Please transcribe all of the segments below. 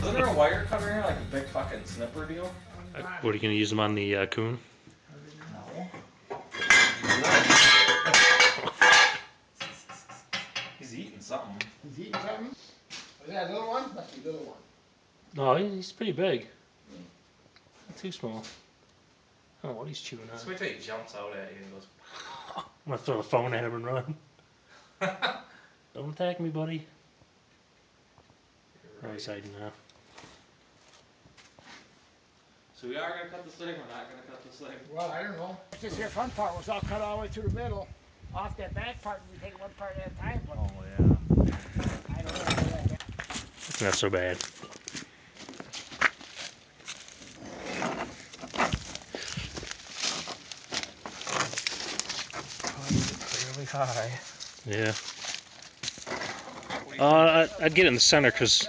Isn't there a wire cutter here, like a big fucking snipper deal? What are you gonna use them on the coon? No. He's eating something. He's eating something? Was that a little one? Must be a little one. No, he's pretty big. Not too small. I don't know what he's chewing on. Just wait till he jumps out at you and goes. I'm gonna throw the phone at him and run. Don't attack me, buddy. Right. He's hiding now. So we are gonna cut this thing. We're not gonna cut this thing. Well, I don't know. This here front part was all cut all the way through the middle. Off that back part, we take one part at a time. But Oh yeah. I don't know. It's not so bad. Really high. Yeah. I'd get it in the center because.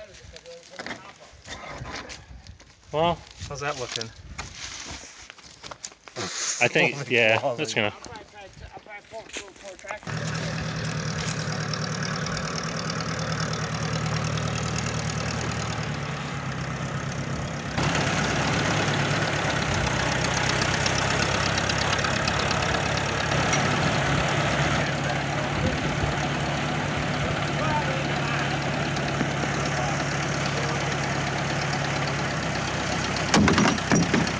Well, how's that looking? I think, yeah, that's gonna. I'll probably pull it for a tractor.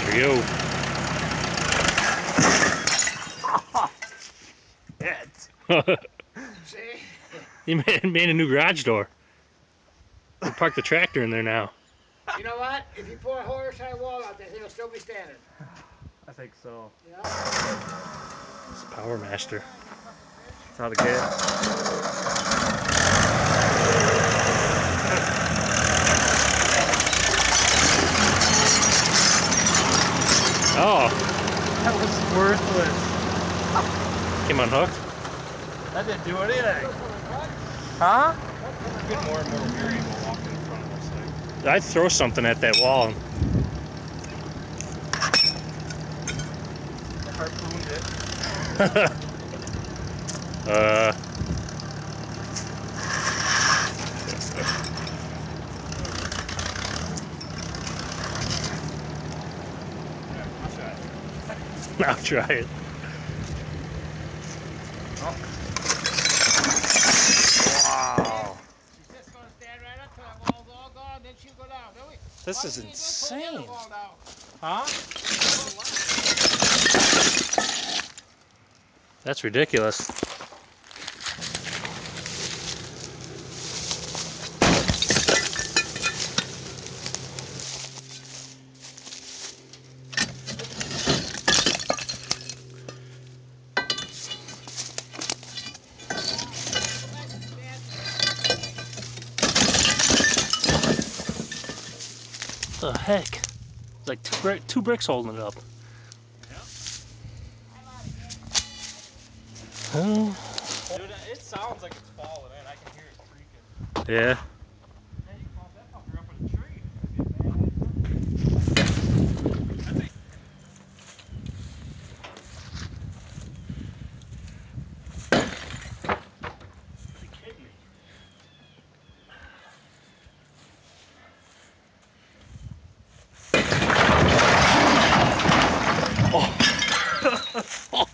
There we go. See? He made a new garage door. We parked the tractor in there now. You know what? If you put a horizontal wall out there, it'll still be standing. I think so. You know? It's a Power Master. That's how to get it. Oh, That was worthless. came unhooked. That didn't do anything. Huh? I'm getting more and more weary while walking in front of this thing. I'd throw something at that wall. I harpooned it. I'll try it. Oh. Wow. She's just going to stand right up till that wall's all gone, then she'll go down. Don't we? This All is you need to do is pull the other insane. wall down. Huh? That's ridiculous. What the heck? It's like two bricks holding it up. Oh. Dude, it sounds like it's falling in. I can hear it creaking. Yeah. Hey, you can pop that fucker up in a tree. That'd be a badass. Are you kidding me? Oh. Oh.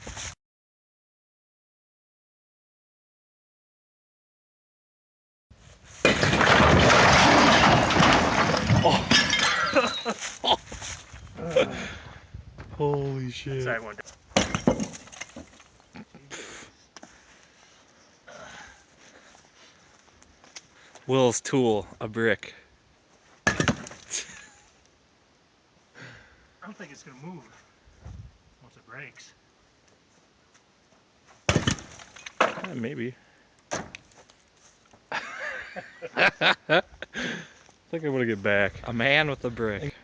Holy shit. Sorry, one. Will's tool, a brick. I don't think it's gonna move once it breaks. Maybe. I think I want to get back. A man with a brick.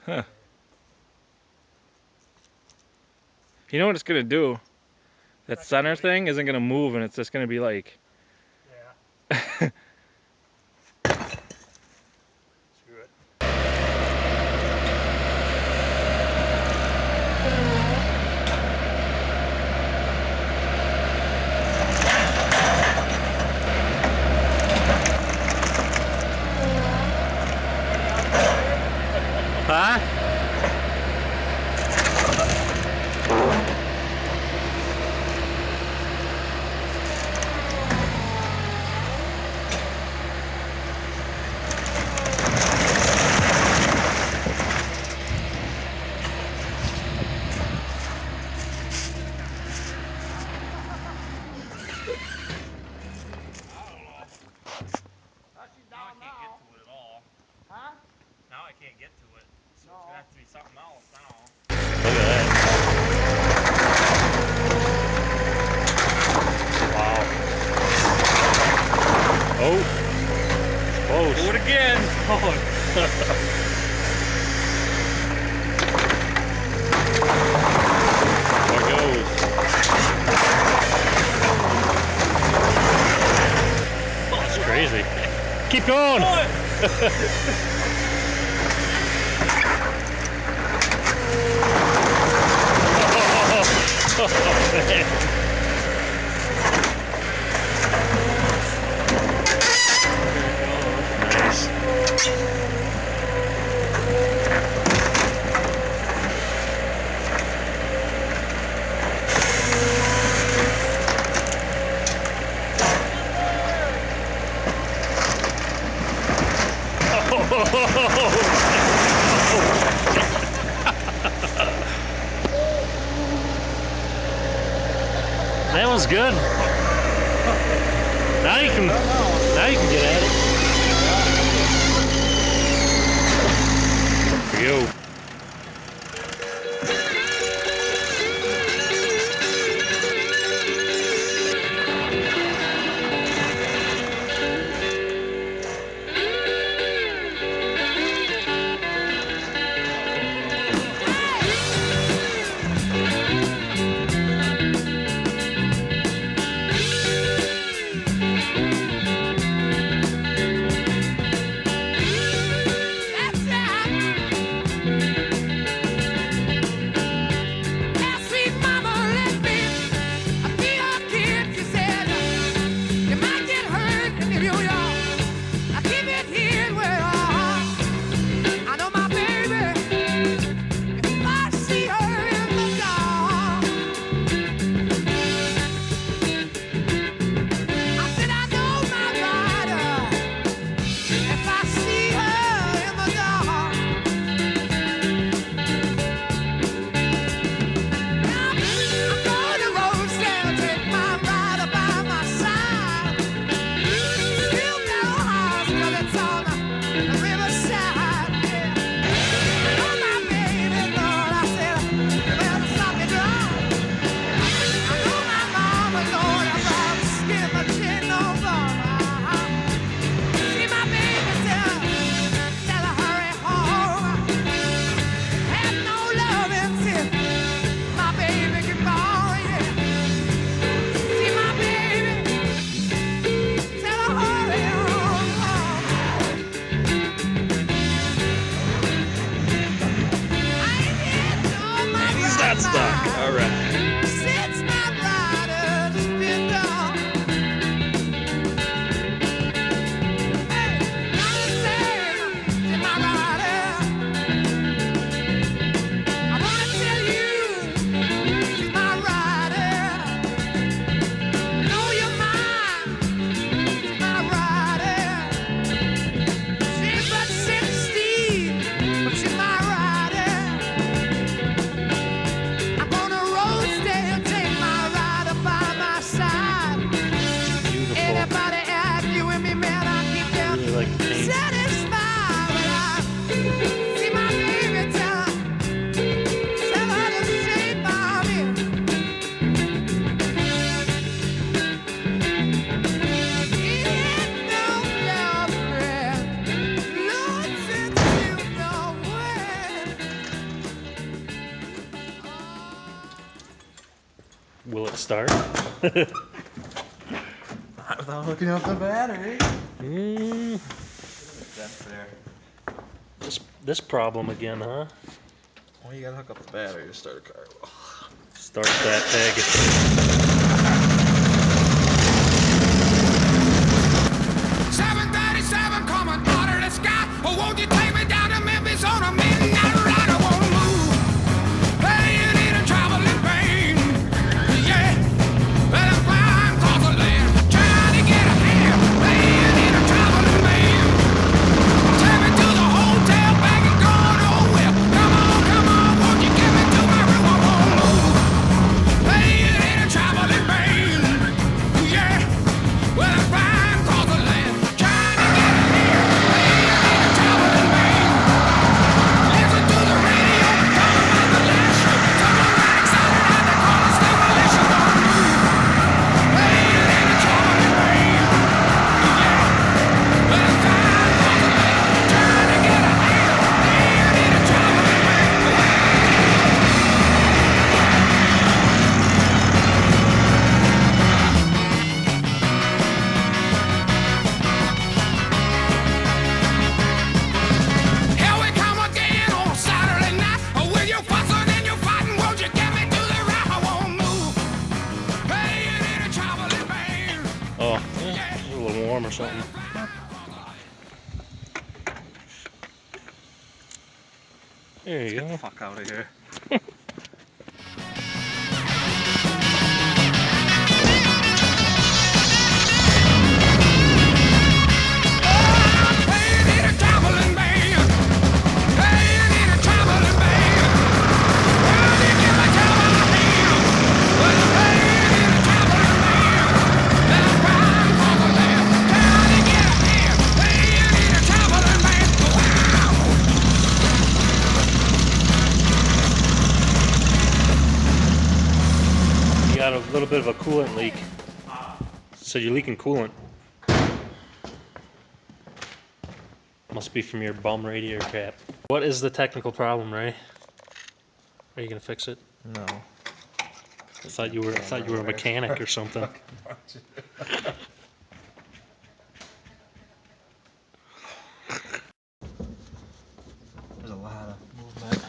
Huh. You know what it's gonna do? That center thing isn't gonna move, and it's just gonna be like. Yeah. Screw it. That was good. Now you can get at it. Here we go. Stuck. All right. Will it start? Not without hooking up the battery. That's fair. This problem again, huh? Well, you gotta hook up the battery to start a car. Start that peg. 737 coming out of the sky. Oh, won't you take me down to Memphis on a midnight ride? I won't move. Hey, you need a traveling pain. Yeah, let it fly across the land. Trying to get a hand. Hey, you need a traveling man. Take me to the hotel, back and go nowhere. Come on, won't you get me to my room? I won't move. Hey, you need a traveling warm or something. There you Get go. the fuck out of here. Got a little bit of a coolant leak. So you're leaking coolant. Must be from your bum radiator cap. What is the technical problem, Ray? Are you gonna fix it? No. I thought you were a mechanic or something. There's a lot of movement.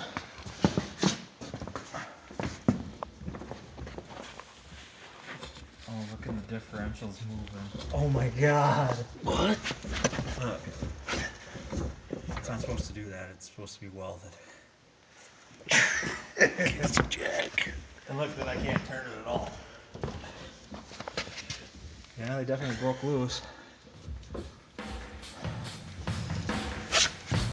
Oh, look at the differentials moving. Oh my god. What? Look. It's not supposed to do that. It's supposed to be welded. It's a jack. And look that I can't turn it at all. Yeah, they definitely broke loose.